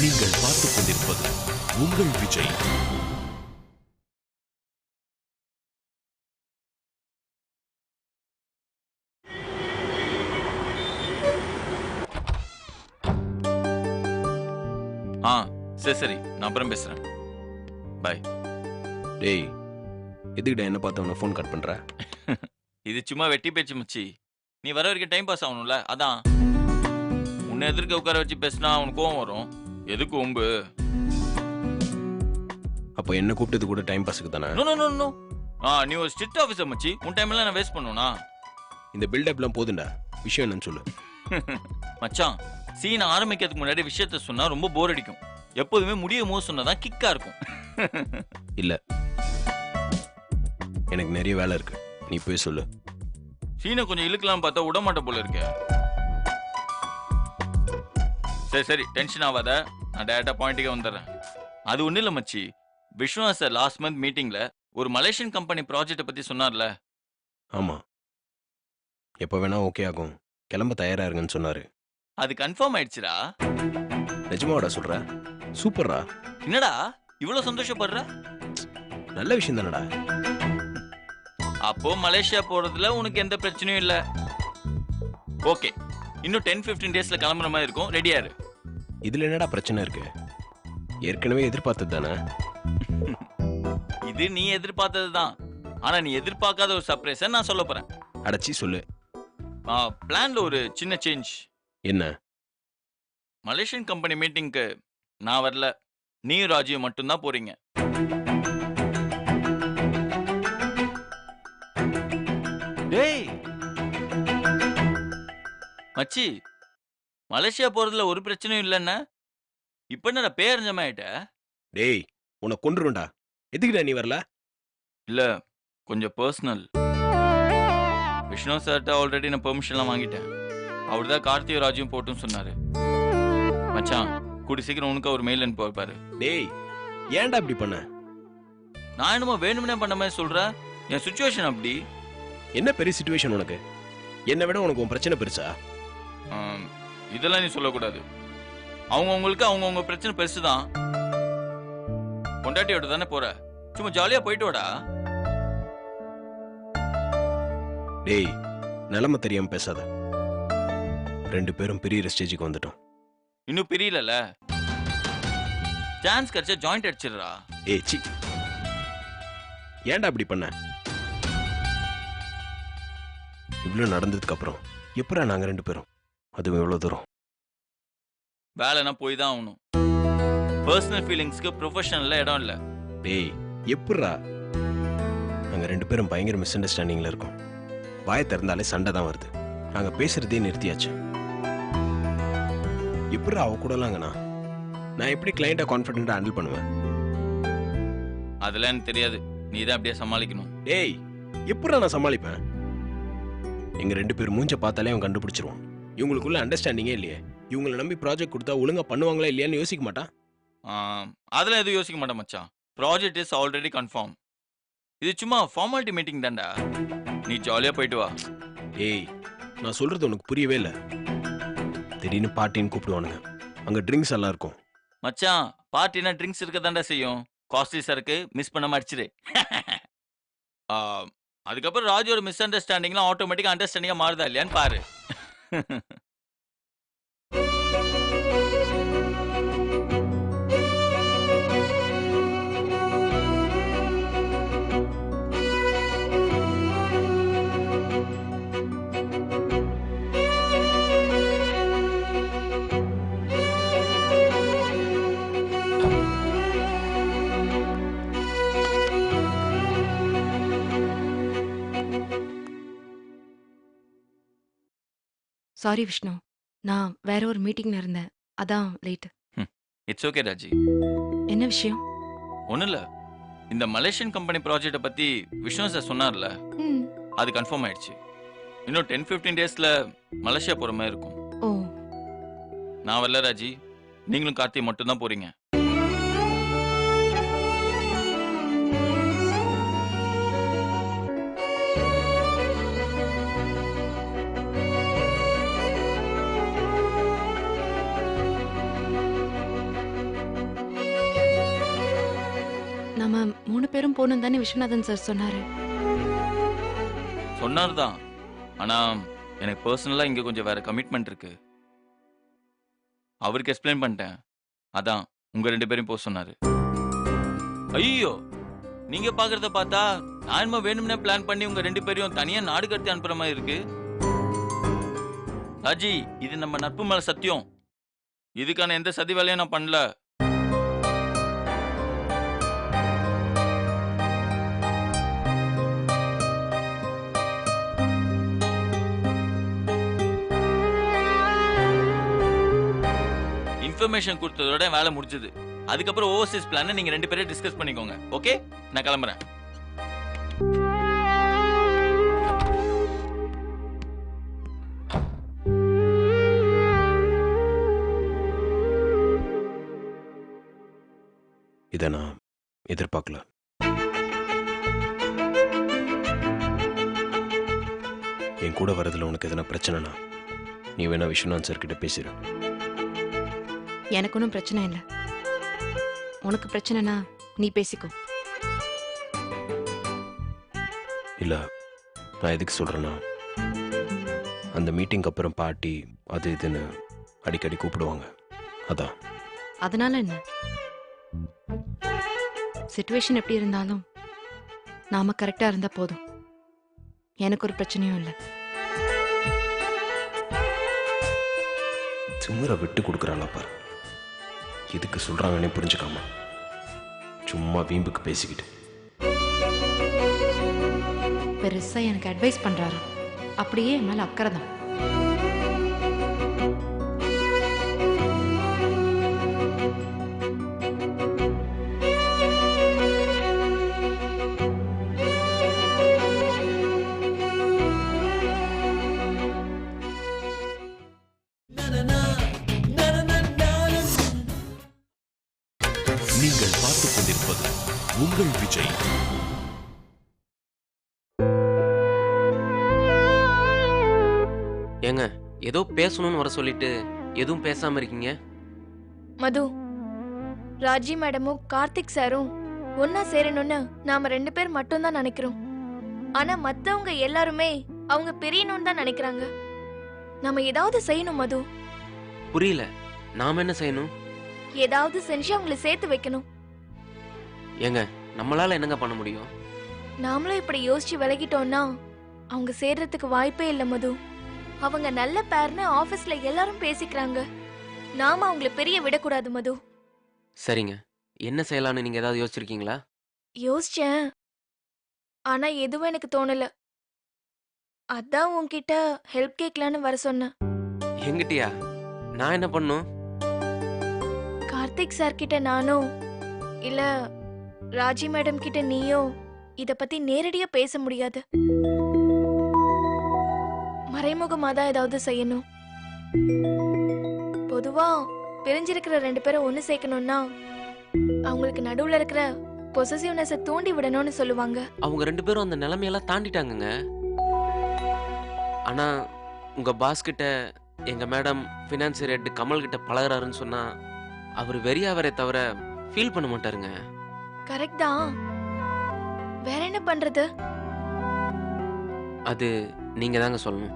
நீங்கள் பார்த்துக் கொண்டிருப்பது உங்கள் விஜய். சரி நான் அப்புறம் பேசுறேன். பாய். டேய், எதுக்கிட்ட என்ன பார்த்தவன ஃபோன் கட் பண்ற? இது சும்மா வெட்டி பேச்சு மச்சி. நீ வர வரைக்கும் டைம் பாஸ் ஆகணும்ல, அதான். உன்னை எதிர்க்க உட்கார வச்சு பேசினா உனக்கு கோவம் வரும். எதுக்கு ஒம்பு? அப்போ என்ன கூப்பிட்டது கூட டைம் பாஸுக்கு தானே? No no no no. நீ ஒரு ஸ்ட்ரிக்ட் ஆஃபீஸர் மச்சி. உன் டைம் எல்லாம் நான் வேஸ்ட் பண்ணுவேனா? இந்த பில்டப்லாம் போதுண்டா. விஷயம் என்னன்னு சொல்லு. மச்சான், சீன் ஆரம்பிக்கிறதுக்கு முன்னாடி விஷயத்த சொன்னா ரொம்ப போர் அடிக்கும். எப்போதுமே முடியும் போது சொன்னதான் கிக்கா இருக்கும். இல்ல, எனக்கு நிறைய வேலை இருக்கு. நீ போய் சொல்லு. சீனை கொஞ்சம் இழுக்கலாம் பார்த்தா விட மாட்ட போல இருக்க. சரி சரி, டென்ஷன் ஆகாத. நான் டேரக்டா பாயிண்ட்டுக்கே வந்துடுறேன். அது ஒன்றும் இல்லை மச்சி. விஷ்ணு சார் லாஸ்ட் மந்த் மீட்டிங்ல ஒரு மலேசியன் கம்பெனி ப்ராஜெக்டை பத்தி சொன்னார்ல. ஆமா, எப்போ வேணா ஓகே ஆகும், கிளம்ப தயாரா இருங்கன்னு சொன்னாரு. அது கன்ஃபார்ம் ஆயிடுச்சுடா. நிஜமாடா சொல்ற? சூப்பர்ரா. என்னடா இவ்வளவு சந்தோஷப்படுற? நல்ல விஷயம் தானடா. அப்போ மலேசியா போறதுல உனக்கு எந்த பிரச்சனையும் இல்ல. ஓகே, இன்னும் 10-15 டேஸ்ல கிளம்புற மாதிரி இருக்கும். ரெடியா இரு. இதுல என்னடா பிரச்சனை இருக்கு? ஏற்கனவே எதிர்பார்த்தது தானே. இது நீ எதிர்பார்த்தது தான். ஆனா நீ எதிர்பார்க்காத ஒரு சர்ப்ரைஸை நான் சொல்ல போறேன். அடச்சி சொல்லு. பிளான்ல ஒரு சின்ன சேஞ்ச். என்ன? மலேசியன் கம்பெனி மீட்டிங்க்கு நான் வரல. நீயும் ராஜியும் மட்டும்தான் போறீங்க. டேய் மச்சி, மலேசியா போறதுல ஒரு பிரச்சனையும் இல்லைன்னா இப்ப என்னடா பேரஞ்சமாயிட்ட? டேய், உன்னை கொன்றுவேன்டா. எதுக்குடா நீ வரல? இல்ல, கொஞ்சம் பர்சனல். விஷ்ணு சார்ட்ட ஆல்ரெடி நான் பெர்மிஷன்லாம் வாங்கிட்டேன். அவர் தான் கார்த்தியும் ராஜும் போட்டும் சொன்னாரு. மச்சான், கூடி சீக்கிரம் உனக்கு ஒரு மெயில் அனுப்பி வைப்பாரு. டேய், ஏன்டா இப்படி பண்ண? நான் என்னமோ வேணும்னே பண்ண மாதிரி சொல்றேன். என் சுச்சுவேஷன் அப்படி. என்ன பெரிய சிச்சுவேஷன் உனக்கு? என்னை விட உனக்கு உன் பிரச்சனை பெருசா? இதெல்லாம் நீ சொல்லக்கூடாது. அவங்கவுங்களுக்கு அவங்கவுங்க பிரச்சனை பெருசுதான். பொண்டாட்டியோட தானே போற, சும்மா ஜாலியா போயிட்டு வாடா. டேய், நிலைமை தெரியாம பேசாத. 2 பேரும் பிரியிற ஸ்டேஜுக்கு வந்துட்டோம். இன்னும் பிரியல. சான்ஸ் கிடைச்சா ஜாயிண்ட் அடிச்சிடுறா. ஏய் சி, ஏன்டா அப்படி பண்ண? இவ்வளவு நடந்ததுக்கு அப்புறம் எப்படா நாங்க 2 பேரும், அதுவும் எவ்வளவு தூரம்? வேலைனா போய் தான் ஆகணும். பர்சனல் ஃபீலிங்ஸ்க்கு ப்ரொஃபஷனல்ல இடம் இல்ல. டேய், எப்படா? நாங்க 2 பேரும் பயங்கர மிஸ் அண்டர்ஸ்டாண்டிங்ல இருக்கோம். வாயை திறந்தாலே சண்டை தான் வருது. நாங்க பேசுறதே நிறுத்தியாச்சு. எப்படா அவ கூடலாங்கண்ணா? நான் எப்படி கிளையண்ட்டை கான்ஃபிடென்ட்டா ஹேண்டில் பண்ணுவேன்? அதெல்லாம் எனக்கு தெரியாது. நீ தான் அப்படியே சமாளிக்கணும். டேய், எப்படா நான் சமாளிப்பேன்? எங்க 2 பேர் மூஞ்ச பார்த்தாலே அவன் கண்டுபிடிச்சிருவான். இவங்களுக்குள்ள அண்டர்ஸ்டாண்டிங்கே இல்லையே. இவங்களை நம்பி ப்ராஜெக்ட் கொடுத்தா ஒழுங்கா பண்ணுவாங்களா இல்லையான்னு யோசிக்க மாட்டான். அதெல்லாம் எதுவும் யோசிக்க மாட்டேன் மச்சான். Project is already confirm. இது சும்மா ஃபார்மாலிட்டி மீட்டிங் தான்டா. நீ ஜாலியா போயிட்டு வா. ஏய், நான் சொல்றது உனக்கு புரியவே இல்லை. திடீர்னு பார்ட்டின்னு கூப்பிடுவானுங்க. அங்க ட்ரிங்க்ஸ் எல்லாம் இருக்கும். மச்சான், பார்ட்டினா ட்ரிங்க்ஸ் இருக்க தாண்டா செய்யும். காஸ்ட்லி சரக்கு மிஸ் பண்ண மாடிச்சிரு. அதுக்கப்புறம் ராஜோட மிஸ் அண்டர்ஸ்டாண்டிங்லாம் ஆட்டோமேட்டிக்கா அண்டர்ஸ்டாண்டிங்கா மாறுதா இல்லையான்னு பாரு. சாரி விஷ்ணு, நான் வேற ஒரு மீட்டிங்ல இருந்தேன், அதான் லேட். It's okay Raji. என்ன விஷயம்? ஒன்றும் இல்லை, இந்த மலேசியன் கம்பெனி ப்ராஜெக்டை பற்றி விஷ்ணு சார் சொன்னார்ல, அது கன்ஃபார்ம் ஆயிடுச்சு. இன்னும் 10-15 டேஸில் மலேசியா போகிற மாதிரி இருக்கும். ஓ, நான் வரல ராஜி, நீங்களும் கார்த்தி மட்டும்தான் போறீங்க. நாம 3 பேரும் போகணும் தானே விஸ்வநாதன் சார் சொன்னாரு. சொன்னார் தான். ஆனா எனக்கு பர்சனலா இங்க கொஞ்சம் வேற கமிட்மெண்ட் இருக்கு. அவருக்கு எக்ஸ்பிளைன் பண்ணிட்டேன். அதான் உங்க 2 பேரையும் போக சொன்னாரு. ஐயோ, நீங்க பாக்குறத பார்த்தா நான் என்னமோ வேணும்னே பிளான் பண்ணி உங்க 2 பேரையும் தனியா நாடு கடத்தி அனுப்புற மாதிரி இருக்கு. ராஜி, இது நம்ம நட்பு மேல சத்தியம். இதுக்கான எந்த சதி வேலையும் நான் பண்ணல. இன்ஃபர்மேஷன் கொடுத்ததோட வேலை முடிஞ்சது. அதுக்கப்புறம் ஓவர்சீஸ் பிளான் நீங்க 2 பேரும் டிஸ்கஸ் பண்ணிக்கோங்க. ஓகே, நான் கிளம்புறேன். இதை நான் எதிர்பார்க்கல. என் கூட வரதுல உனக்கு எதனா பிரச்சனைனா நீ வேணா விஸ்வநாத் சார் கிட்ட பேசிடு. எனக்கு ஒன்றும் பிரச்சனை இல்லை. உனக்கு பிரச்சனைனா நீ பேசிக்கோ. இல்ல, நான் எதுக்கு சொல்றேன்னா, அந்த மீட்டிங்க்கு அப்புறம் பார்ட்டி அது இதுன்னு அடிக்கடி கூப்பிடுவாங்க. அதான். அதனால என்ன? சிச்சுவேஷன் எப்படி இருந்தாலும் நாம கரெக்டா இருந்தா போதும். எனக்கு ஒரு பிரச்சனையும் இல்லை. திமிர விட்டு கொடுக்குறாளா பாரு. எதுக்கு சொல்றாங்கன்னே புரிஞ்சுக்காம சும்மா வீம்புக்கு பேசிக்கிட்டு. பெருசா எனக்கு அட்வைஸ் பண்றாரு. அப்படியே என் மேல அக்கறை தான். நீங்கள் பார்த்துக் கொண்டிருப்பது உங்கள் விஜய். ஏங்க, ஏதோ பேசணும்னு வர சொல்லிட்டு எதுவும் பேசாம இருக்கீங்க? மது, ராஜி மேடமும் கார்த்திக் சாரும் ஒன்னா சேரணும்னு நாம 2 பேர் மட்டும் தான் நினைக்கிறோம். ஆனா மத்தவங்க எல்லாருமே அவங்க பிரியணும்னு தான் நினைக்கிறாங்க. நாம ஏதாவது செய்யணும் மது. புரியல, நாம என்ன செய்யணும்? ஏதாவது செஞ்சு அவங்கள சேர்த்து வைக்கணும். ஏங்க, நம்மளால என்னங்க பண்ண முடியும்? நாமளும் இப்படி யோசிச்சு விலகிட்டோம்னா அவங்க சேர்றதுக்கு வாய்ப்பே இல்ல மது. அவங்க நல்ல பேர்னு ஆபீஸ்ல எல்லாரும் பேசிக்கிறாங்க. நாம அவங்கள பெரிய விடக்கூடாது மது. சரிங்க, என்ன செய்யலாம்னு நீங்க ஏதாவது யோசிச்சிருக்கீங்களா? யோசிச்சேன், ஆனா எதுவும் எனக்கு தோணல. அதான் உன்கிட்ட ஹெல்ப் கேட்கலான்னு வர சொன்னேன். எங்கிட்டயா? நான் என்ன பண்ணும்? கார்த்திக் சார் கிட்ட நானும் இல்ல ராஜி மேடம் கிட்ட நீயும் இத பத்தி நேரடியா பேச முடியாது. மறைமுகமா தான் ஏதாவது செய்யணும். பொதுவா பிரிஞ்சிருக்கிற 2 பேரை ஒண்ணு சேர்க்கணும்னா அவங்களுக்கு நடுவுல இருக்கிற பொசசிவ்னஸ் தூண்டி விடணும்னு சொல்லுவாங்க. அவங்க 2 பேரும் அந்த நிலைமையெல்லாம் தாண்டிட்டாங்கங்க. ஆனா உங்க பாஸ் கிட்ட எங்க மேடம் ஃபினான்சியர் ஹெட் கமல் கிட்ட பழகுறாருன்னு சொன்னா அவர் வெறியாவரே தவிர ஃபீல் பண்ண மாட்டாருங்க. கரெக்ட் தான். வேற என்ன பண்றது? அது நீங்க தாங்க சொல்லணும்.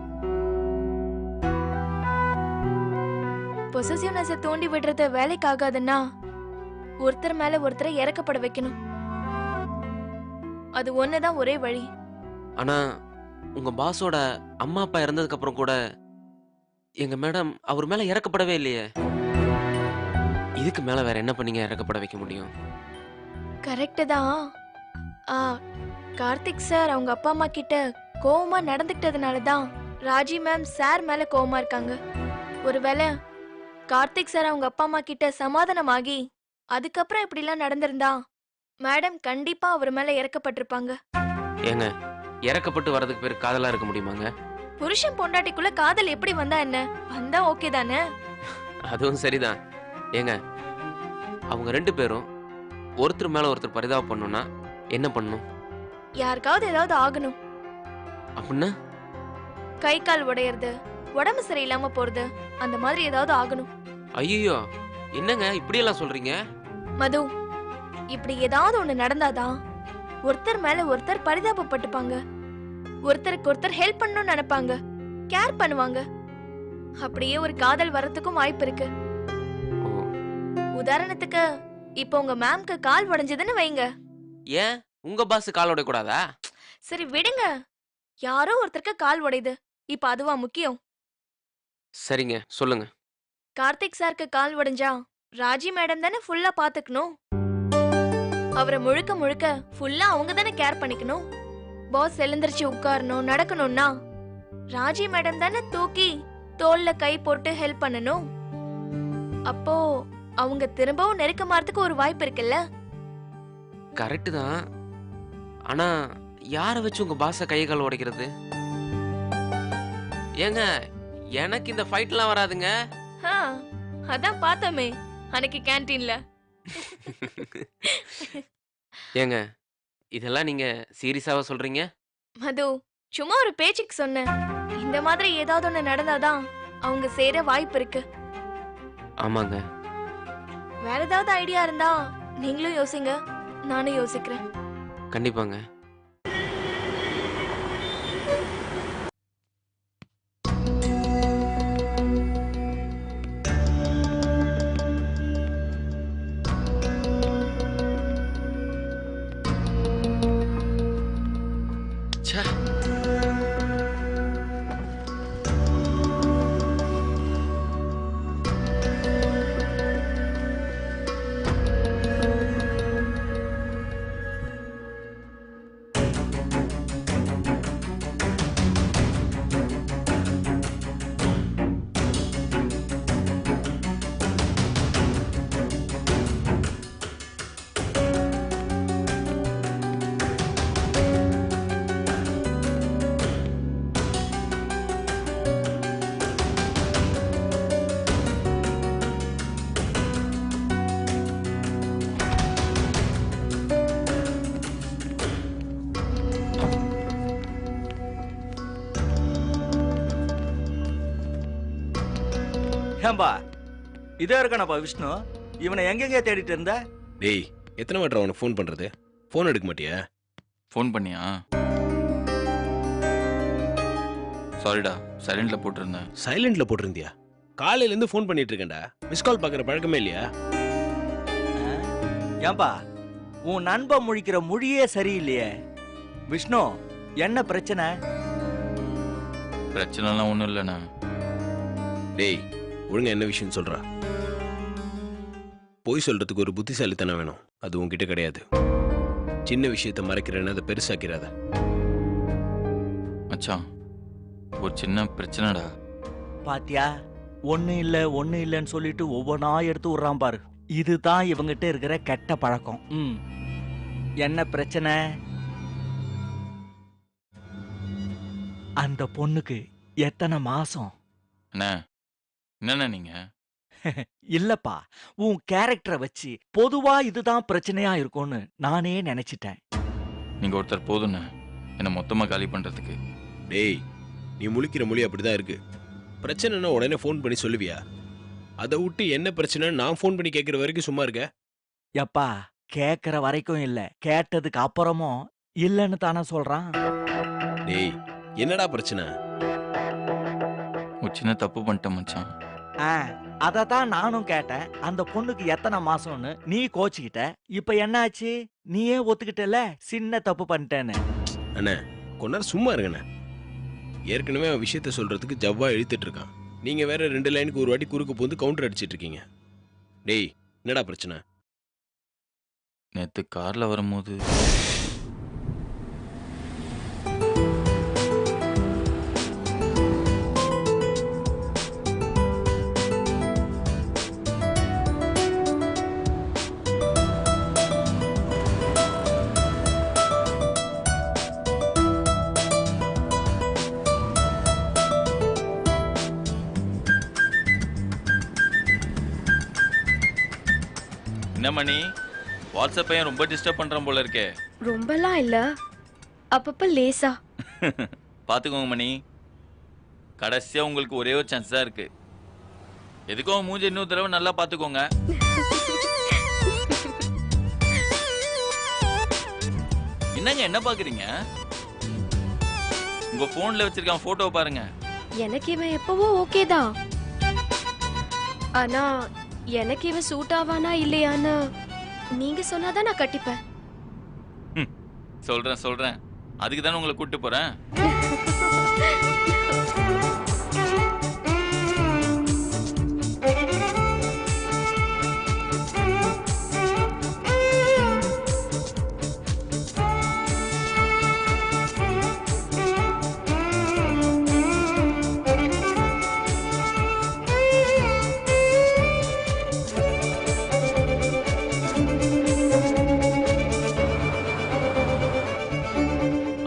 பொசசிவ்னஸ் தூண்டி விடுறது வேலைக்கு ஆகாதுன்னா ஒருத்தர் மேல ஒருத்தரை இறக்கப்பட வைக்கணும். அது ஒண்ணுதான் ஒரே வழி. ஆனா உங்க பாஸோட அம்மா அப்பா இறந்ததுக்கு அப்புறம் கூட எங்க மேடம் அவர் மேல இறக்கப்படவே இல்லையே. இதுக்கு மேல வேற என்ன பண்ணீங்க இறக்கப்பட வைக்க முடியும்? கரெக்ட் தான். கார்த்திக் சார் அவங்க அப்பா அம்மா கிட்ட கோவமா நடந்துக்கிட்டதுனால தான் ராஜி மேம் சார் மேல கோவமா இருக்காங்க. ஒருவேளை கார்த்திக் சார் அவங்க அப்பா அம்மா கிட்ட சமாதானமாகி அதுக்கப்புறம் இப்படிலாம் நடந்திருந்தா மேடம் கண்டிப்பா அவர் மேல இறக்கப்பட்டிருப்பாங்க. ஏங்க, இறக்கப்பட்டு வரதுக்கு பேர் காதலா இருக்க முடியுமாங்க? புருஷன் பொண்டாட்டிக்குள்ள காதல் எப்படி வந்தா என்ன? வந்தா ஓகே தானே? அதுவும் சரிதான். ஏங்க, அவங்க 2 பேரும் ஒருத்தர் மேல ஒருத்தர் பரிதாபம் பண்ணணும்னா என்ன பண்ணணும்? யாருக்காவது ஏதாவது ஆகணும். அப்படின்னா கை கால் உடையறது, உடம்பு சரியில்லாம போறது, அந்த மாதிரி ஏதாவது ஆகணும். ஐயோ, என்னங்க இப்படியெல்லாம் சொல்றீங்க? மது, இப்படி ஏதாவது ஒண்ணு நடந்தாதான் ஒருத்தர் மேல ஒருத்தர் பரிதாபப்பட்டுப்பாங்க, ஒருத்தருக்கு ஒருத்தர் ஹெல்ப் பண்ணணும்னு நினைப்பாங்க, கேர் பண்ணுவாங்க. அப்படியே ஒரு காதல் வரத்துக்கும் வாய்ப்பு இருக்கு. உதாரணத்துக்கு இப்போ உங்க மேம்க்கு கால் உடைஞ்சதுன்னு வைங்க. ஏன் உங்க பாஸ் கால் உடையக்கூடாதா? சரி விடுங்க, யாரோ ஒருத்தருக்கு கால் உடையுது, இப்ப அதுவா முக்கியம்? சரிங்க, சொல்லுங்க. கார்த்திக் சாருக்கு கால் உடைஞ்சா ராஜி மேடம் தானே ஃபுல்லா பாத்துக்கணும். அவரை முழுக்க முழுக்க ஃபுல்லா அவங்க தானே கேர் பண்ணிக்கணும். பாஸ் எழுந்திருச்சு உட்காரணும், நடக்கணும்னா ராஜி மேடம் தானே தூக்கி தோல்ல கை போட்டு ஹெல்ப் பண்ணணும். அப்போ அவங்க திரும்பவும் நெருக்கமாறதுக்கு ஒரு வாய்ப்பு இருக்குல்ல? கரெக்ட் தான். ஆனா யாரை வச்சு உங்க பாஸ கை கால் உடைக்கிறது? ஏங்க, எனக்கு இந்த ஃபைட்லாம் வராதுங்க. ஆ, அதான் பார்த்தோமே அன்னைக்கு கேண்டீன்ல. ஏங்க, இதெல்லாம் நீங்க சீரியஸாவா சொல்றீங்க? மது, சும்மா ஒரு பேச்சுக்கு சொன்னேன். இந்த மாதிரி ஏதாவது ஒண்ணு நடந்தாதான் அவங்க சேர வாய்ப்பு இருக்கு. ஆமாங்க. வேற ஏதாவது ஐடியா இருந்தா நீங்களும் யோசிங்க, நானும் யோசிக்கிறேன். கண்டிப்பாங்க. ச்சே. ஏம்பா இதே இருக்கானப்பா விஷ்ணு, இவனை எங்கெங்க தேடிட்டு இருந்த? டேய், எத்தனை வாட்டர் அவனுக்கு ஃபோன் பண்றது? ஃபோன் எடுக்க மாட்டியா? ஃபோன் பண்ணியா? சாரிடா, சைலண்ட்ல போட்டிருந்தேன். சைலண்ட்ல போட்டிருந்தியா? காலையில இருந்து ஃபோன் பண்ணிட்டு இருக்கேன்டா. மிஸ் கால் பாக்குற பழக்கமே இல்லையா? ஏம்பா உன் நண்பன் முழிக்கிற மொழியே சரியில்லையே. விஷ்ணு, என்ன பிரச்சனை? பிரச்சனைலாம் ஒன்றும் இல்லைண்ணா. டேய், ஒழுங்கா என்ன விஷயம் சொல்றா. போய் சொல்றதுக்கு ஒரு புத்திசாலித்தனம் வேணும், அது உன்கிட்ட கிடையாது. சின்ன விஷயத்தை மறைக்கிறேன்னு அதை பெருசாக்கிறாத. மச்சான், ஒரு சின்ன பிரச்சனைடா. பாத்தியா, ஒண்ணு இல்லன்னு சொல்லிட்டு ஒவ்வொன்னா எடுத்து விடுறான் பாரு. இதுதான் இவங்கிட்ட இருக்கிற கெட்ட பழக்கம். என்ன பிரச்சனை? அந்த பொண்ணுக்கு எத்தனை மாசம்? அண்ணா, என்னண்ணா நீங்க? இல்லப்பா, உன் கேரக்டரை வச்சு பொதுவா இதுதான் பிரச்சனையா இருக்கும்னு நானே நினைச்சிட்டேன். நீங்க ஒருத்தர் போதுண்ணே என்னை மொத்தமா காலி பண்றதுக்கு. டேய், நீ முழிக்கிற மொழி அப்படிதான் இருக்கு. பிரச்சனைனா உடனே ஃபோன் பண்ணி சொல்லுவியா? அதை விட்டு என்ன பிரச்சனைன்னு நான் ஃபோன் பண்ணி கேட்குற வரைக்கும் சும்மா இருக்க? எப்பா, கேக்குற வரைக்கும் இல்ல, கேட்டதுக்கு அப்புறமும் இல்லன்னு தானே சொல்றான். டேய், என்னடா பிரச்சனை? ஒரு சின்ன தப்பு பண்ணிட்டேன் மச்சான். அதத்தான் நானும் கேட்டேன். அந்த பொண்ணுக்கு எத்தனை மாசம்னு நீ கோச்சிக்கிட்ட. இப்ப என்னாச்சு? நீயே ஒத்துக்கிட்டல சின்ன தப்பு பண்ணிட்டேன்னு. அண்ணே, கொஞ்ச நேரம் சும்மா இருங்கண்ணே. ஏற்கனவே அவன் விஷயத்த சொல்றதுக்கு ஜவ்வா இழுத்துட்டு இருக்கான். நீங்க வேற 2 லைனுக்கு ஒரு வாட்டி குறுக்கு போந்து கவுண்டர் அடிச்சிட்டு இருக்கீங்க. டேய், என்னடா பிரச்சனை? நேத்து கார்ல வரும்போது என்ன மணி, வாட்ஸ்அப் பையன் ரொம்ப டிஸ்டர்ப் பண்றான் போல இருக்கே. ரொம்பலாம் இல்ல, அப்பப்ப லேசா. பாத்துக்கோங்க மணி, கடைசியா உங்களுக்கு ஒரே ஒரு சான்ஸ் தான் இருக்கு. எதுக்கும் மூஞ்சி இன்னொரு தடவை நல்லா பாத்துக்கோங்க. என்னங்க என்ன பாக்குறீங்க? உங்க போன்ல வச்சிருக்கான் போட்டோவை பாருங்க. எனக்கு இவன் எப்பவோ ஓகே தான். ஆனா எனக்கு இவன் சூட் ஆவானா இல்லையான்னு நீங்க சொன்னாதான் நான் கட்டிப்பேன். சொல்றேன். அதுக்கு தானே உங்களை கூட்டு போறேன்.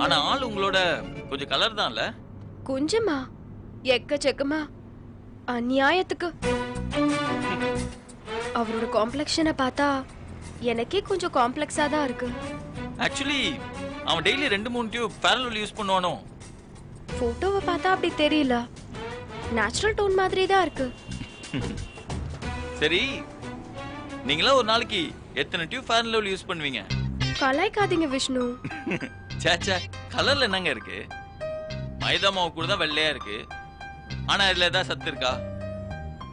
ஆனா ஆள் உங்களோட கொஞ்சம் கலர் தான்ல? கொஞ்சமா எக்கச்சக்கமா அநியாயத்துக்கு. அவரோட காம்ப்ளெக்ஷனை பார்த்தா எனக்கே கொஞ்சம் காம்ப்ளெக்ஸா தான் இருக்கு. ஆக்சுவலி அவன் டெய்லி 2-3 டியூப் ஃபேரல் யூஸ் பண்ணுவானோ? போட்டோவை பார்த்தா அப்படி தெரியல. நேச்சுரல் டோன் மாதிரி தான் இருக்கு. சரி, நீங்களா ஒரு நாளைக்கு எத்தனை டியூப் ஃபேரல் யூஸ் பண்ணுவீங்க? கலாய்க்காதீங்க விஷ்ணு. சேச்சா, கலர்ல என்னங்க இருக்கு? மைதா மாவு கூட தான் வெள்ளையா இருக்கு. ஆனா இதுல ஏதாவது சத்து இருக்கா?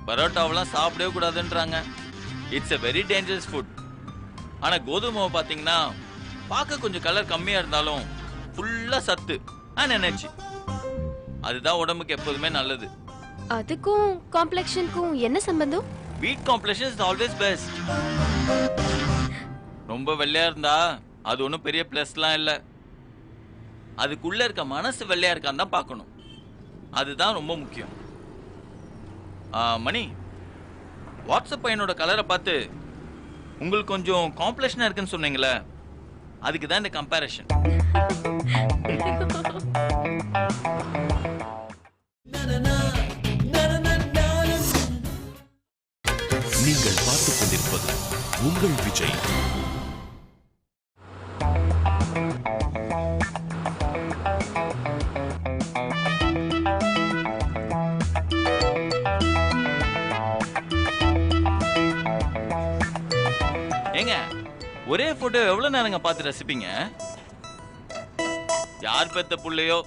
பரோட்டாவெல்லாம் சாப்பிடவே கூடாதுன்றாங்க. It's a very dangerous food. ஆனா கோதுமை மாவு பாத்தீங்கன்னா பார்க்க கொஞ்சம் கலர் கம்மியா இருந்தாலும் ஃபுல்லா சத்து அண்ட் எனர்ஜி. அதுதான் உடம்புக்கு எப்போதுமே நல்லது. அதுக்கும் காம்ப்ளெக்ஷனுக்கும் என்ன சம்பந்தம்? வீட் காம்ப்ளெக்ஷன் இஸ் ஆல்வேஸ் பெஸ்ட். ரொம்ப வெள்ளையா இருந்தா அது ஒன்றும் பெரிய பிளஸ்லாம் இல்லை. அதுக்குள்ள இருக்க மனசு வெள்ளையா இருக்கான்னு தான் பார்க்கணும். அதுதான் ரொம்ப முக்கியம். மணி, வாட்ஸ்அப் பையனோட கலரை பார்த்து உங்களுக்கு கொஞ்சம் காம்ப்ளெக்ஷனா இருக்குன்னு சொன்னீங்களே, அதுக்கு தான் இந்த கம்பேரிஷன். நீங்கள் பார்த்துக் கொண்டிருப்பது உங்கள் விஜய். ஏங்க, ஒரே போட்டோ எவ்வளவு நேரங்க பார்த்து ரசிப்பீங்க? யார் பெத்த புள்ளையோ,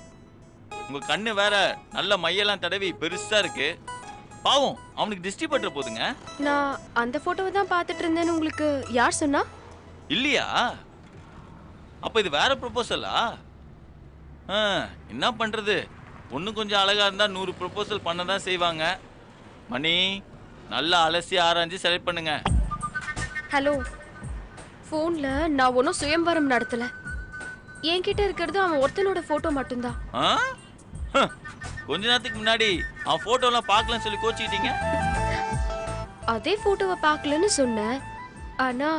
உங்க கண்ணு வேற நல்ல மையெல்லாம் தடவி பெருசா இருக்கு. பாவம், அவனுக்கு திருஷ்டி பற்ற போதுங்க. நான் அந்த போட்டோவை தான் பார்த்துட்டு இருந்தேன்னு உங்களுக்கு யார் சொன்னா? இல்லையா? அப்ப இது வேற ப்ரொபோசலா? என்ன பண்றது, ஒன்னும் கொஞ்சம் அழகா இருந்தா 100 ப்ரொபோசல் பண்ண தான் செய்வாங்க. மணி, நல்லா அலசி ஆராய்ஞ்சு செலக்ட் பண்ணுங்க. ஹலோ, ஃபோன்ல நான் ஒன்றும் சுயம்வரம் நடத்தல. என்கிட்ட இருக்கிறது அவன் ஒருத்தனோட போட்டோ மட்டும்தான். கொஞ்ச நேரத்துக்கு முன்னாடி அவன் போட்டோலாம் பார்க்கலன்னு சொல்லி கோச்சிக்கிட்டீங்க. அதே போட்டோவை பார்க்கலன்னு சொன்னேன். ஆனா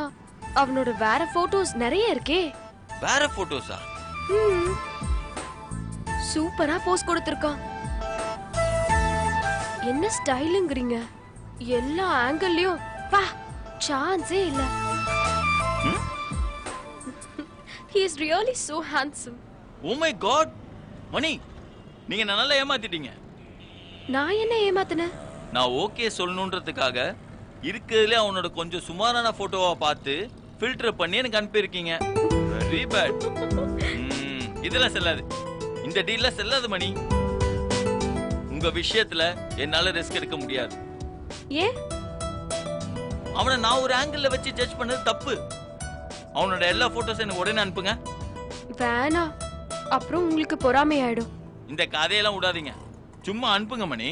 அவனோட வேற போட்டோஸ் நிறைய இருக்கே. வேற போட்டோஸா? சூப்பரா போஸ் கொடுத்திருக்கான். என்ன ஸ்டைலுங்கிறீங்க? எல்லா ஆங்கிள்லயும் வா, சான்ஸே இல்ல. He is really so handsome. Oh my god, மணி, நீங்க நல்லா ஏமாத்திட்டீங்க. நான் என்ன ஏமாத்தினேன்? நான் ஓகே சொல்லணுன்றதுக்காக இருக்கிறதுல அவனோட கொஞ்சம் சுமாரான போட்டோவா பார்த்து ஃபில்டர் பண்ணி எனக்கு அனுப்பியிருக்கீங்க. Very bad. இதெல்லாம் செல்லாது, இந்த டீல்ல செல்லாது மணி. உங்க விஷயத்துல என்னால ரிஸ்க் எடுக்க முடியாது. ஏன்? அவனை நான் ஒரு ஆங்கிள் வச்சு ஜட்ஜ் பண்ணது தப்பு. அவனோட எல்லா போட்டோஸ் எனக்கு உடனே அனுப்புங்க. வேணா, அப்புறம் உங்களுக்கு பொறாமை ஆயிடும். இந்த கதையெல்லாம் விடாதீங்க, சும்மா அனுப்புங்க மணி.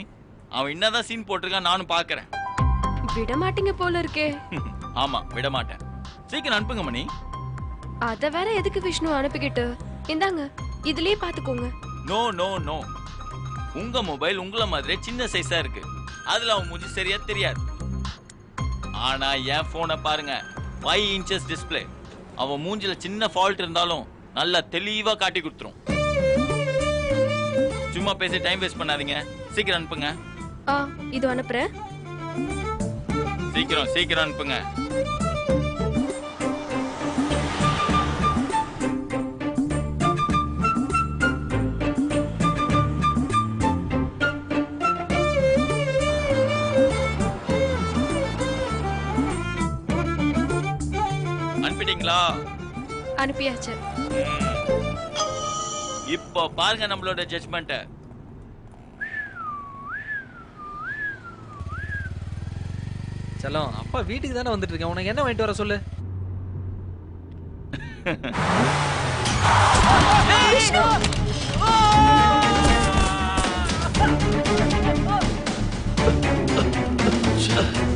அவன் என்னதான் சீன் போட்டிருக்கான் நானும் பாக்குறேன். விட மாட்டீங்க போல இருக்கே. ஆமா, விட மாட்டேன். சீக்கிரம் அனுப்புங்க மணி. அத வேற எதுக்கு விஷ்ணு அனுப்பிக்கிட்டு? இந்தாங்க, இதுலயே பாத்துக்கோங்க. நோ நோ நோ, உங்க மொபைல் உங்கள மாதிரி சின்ன சைஸா இருக்கு. அதுல அவன் மூஞ்சி சரியா தெரியாது. ஆனா என் போனை பாருங்க, 5 inches டிஸ்பிளே. அவன் மூஞ்சில சின்ன ஃபால்ட் இருந்தாலும் நல்லா தெளிவா காட்டி கொடுத்துரும். சும்மா பேசி டைம் வேஸ்ட் பண்ணாதீங்க, சீக்கிரம் அனுப்புங்க. இது அனுப்புறேன். சீக்கிரம் சீக்கிரம் அனுப்புங்க. அனுப்பிட்டீங்களா? அனுப்பியாச்சு. இப்போ பாருங்க நம்மளோட ஜட்ஜ்மெண்ட்டை. செல்லம், அப்பா வீட்டுக்கு தானே வந்துட்டு இருக்கேன், உனக்கு என்ன வாங்கிட்டு வர சொல்லு. ச்சே.